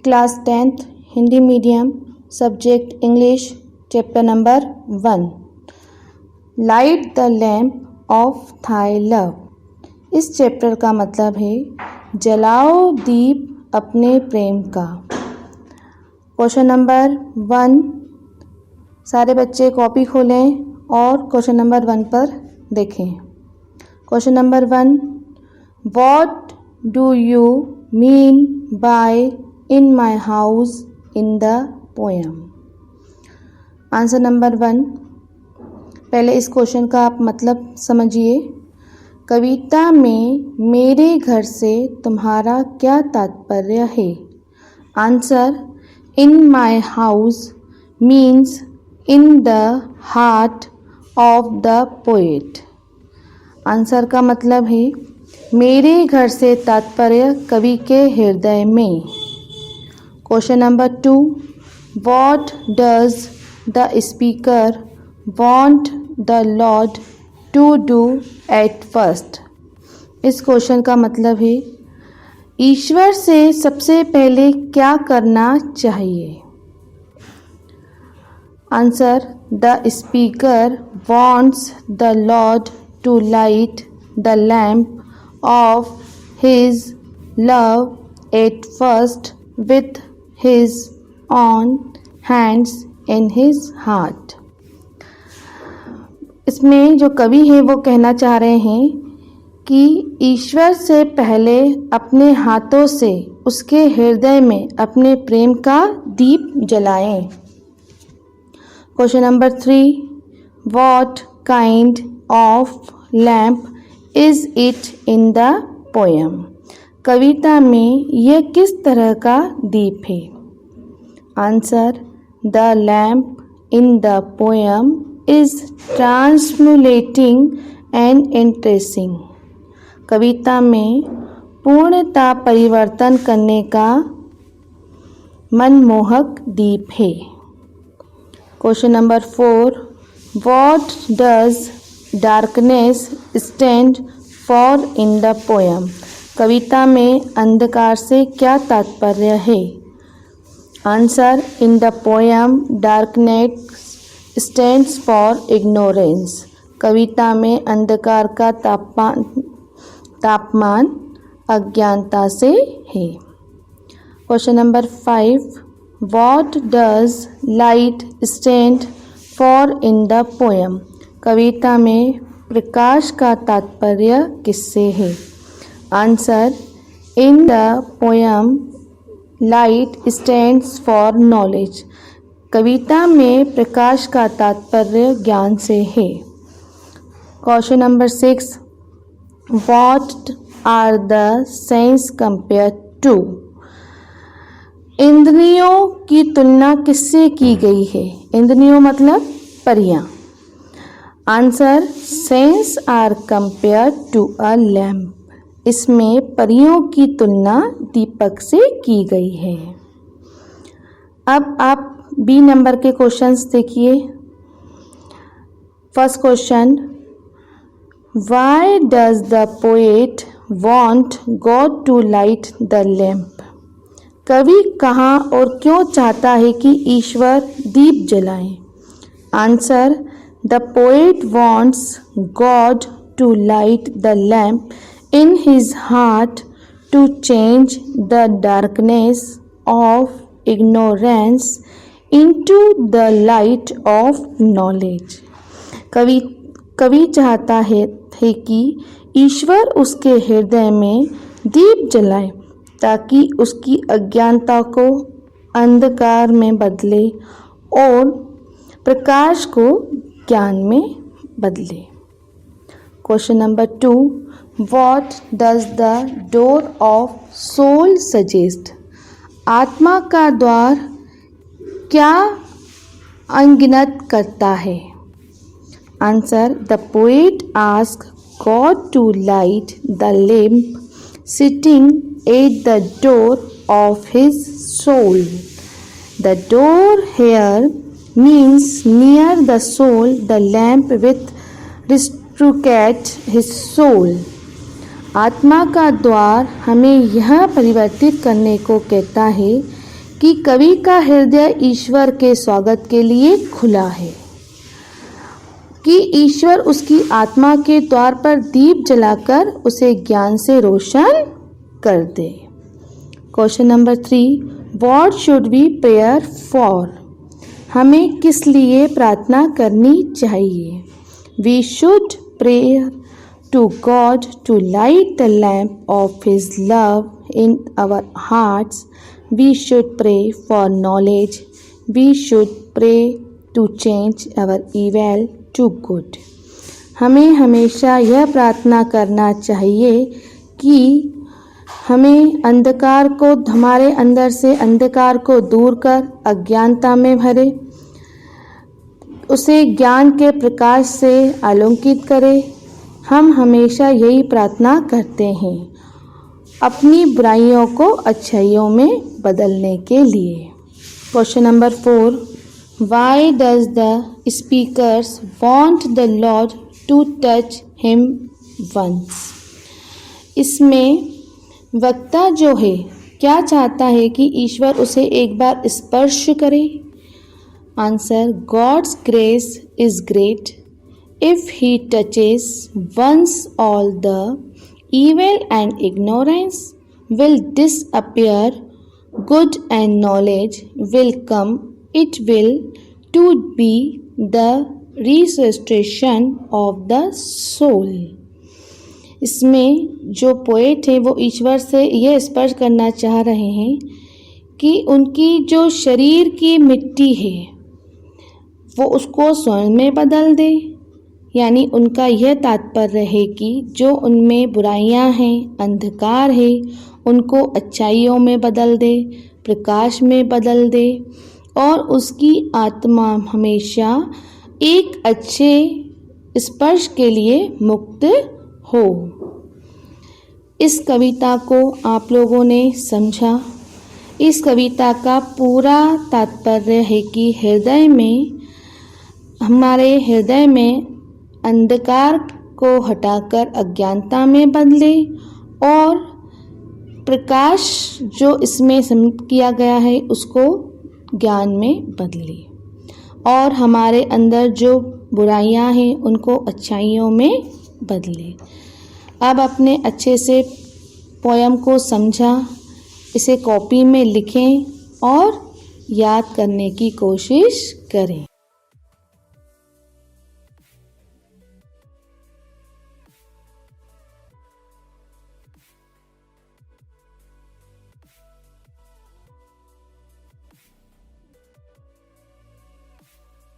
Class 10th Hindi medium, subject English, chapter number 1, light the lamp of thigh love. इस chapter का मतलब है जलाओ दीप अपने प्रेम का। क्वेश्चन नंबर 1, सारे बच्चे कॉपी खोलें और क्वेश्चन नंबर 1 पर देखें। Question number 1, what do you mean by in my house in the poem. Answer number 1, पहले इस क्वेश्चन का आप मतलब समझिए। कविता में मेरे घर से तुम्हारा क्या तात्पर्य है। Answer, in my house means in the heart of the poet. Answer का मतलब है मेरे घर से तात्पर्य कवि के हृदय में। Question number 2, what does the speaker want the lord to do at first. इस क्वेश्चन का मतलब है ईश्वर से सबसे पहले क्या करना चाहिए। Answer, the speaker wants the lord to light the lamp of his love at first with his own hands in his heart। इसमें जो कवि है वो कहना चाह रहे हैं कि ईश्वर से पहले अपने हाथों से उसके हृदय में अपने प्रेम का दीप जलाएं। Question number 3, what kind of lamp is it in the poem. कविता में यह किस तरह का दीप है। Answer, the lamp in the poem is transmuting and interesting. कविता में पूर्णता परिवर्तन करने का मनमोहक दीप है। Question number 4, what does darkness stand for in the poem. कविता में अंधकार से क्या तात्पर्य है। Answer, in the poem darkness stands for ignorance. कविता में अंधकार का तापमान अज्ञानता से है। Question number 5, what does light stand for in the poem. कविता में प्रकाश का तात्पर्य किससे है। Answer, in the poem light stands for knowledge. कविता में प्रकाश का तात्पर्य ज्ञान से है। Question number 6, what are the sense compare to. इंद्रियों की तुलना किससे की गई है। इंद्रियों मतलब परियां। Answer, sense are compare to a lamp. इसमें परियों की तुलना दीपक से की गई है। अब आप बी नंबर के क्वेश्चंस देखिए। First question, why does the poet want God to light the lamp. कवि कहाँ और क्यों चाहता है कि ईश्वर दीप जलाएं। Answer, the poet wants God to light the lamp in his heart to change the darkness of ignorance into the light of knowledge। कवि चाहता है कि ईश्वर उसके हृदय में दीप जलाए ताकि उसकी अज्ञानता को अंधकार में बदले और प्रकाश को ज्ञान में बदले। Question number 2, What does the door of soul suggest? आत्मा का द्वार क्या अनगिनत करता है। Answer, the poet asks God to light the lamp sitting at the door of his soul। The door here means near the soul, the lamp with restricted his soul। आत्मा का द्वार हमें यह परिवर्तित करने को कहता है कि कवि का हृदय ईश्वर के स्वागत के लिए खुला है, कि ईश्वर उसकी आत्मा के द्वार पर दीप जलाकर उसे ज्ञान से रोशन कर दे। Question number 3, what should we prayer for? हमें किस लिए प्रार्थना करनी चाहिए? We should prayer to God to light the lamp of His love in our hearts. We should pray for knowledge. We should pray to change our evil to good. हमें हमेशा यह प्रार्थना करना चाहिए कि हमें अंधकार को, हमारे अंदर से अंधकार को दूर कर अज्ञानता में भरे, उसे ज्ञान के प्रकाश से आलोकित करे। हम हमेशा यही प्रार्थना करते हैं अपनी बुराइयों को अच्छाइयों में बदलने के लिए। Question number 4, why does the speakers want the lord to touch him once? इसमें वक्ता जो है क्या चाहता है कि ईश्वर उसे एक बार स्पर्श करे? Answer, God's grace is great. If he touches once, all the evil and ignorance will disappear, good and knowledge will come. It will to be the restoration of the soul. इसमें जो पोएट है वो ईश्वर से यह स्पर्श करना चाह रहे हैं कि उनकी जो शरीर की मिट्टी है वो उसको स्वर्ण में बदल दे। यानी उनका यह तात्पर्य है कि जो उनमें बुराइयां हैं, अंधकार है, उनको अच्छाइयों में बदल दे, प्रकाश में बदल दे और उसकी आत्मा हमेशा एक अच्छे स्पर्श के लिए मुक्त हो। इस कविता को आप लोगों ने समझा। इस कविता का पूरा तात्पर्य है कि हृदय में, हमारे हृदय में अंधकार को हटाकर अज्ञानता में बदले और प्रकाश जो इसमें किया गया है उसको ज्ञान में बदले और हमारे अंदर जो बुराइयां हैं उनको अच्छाइयों में बदले। अब अपने अच्छे से पोयम को समझा, इसे कॉपी में लिखें और याद करने की कोशिश करें।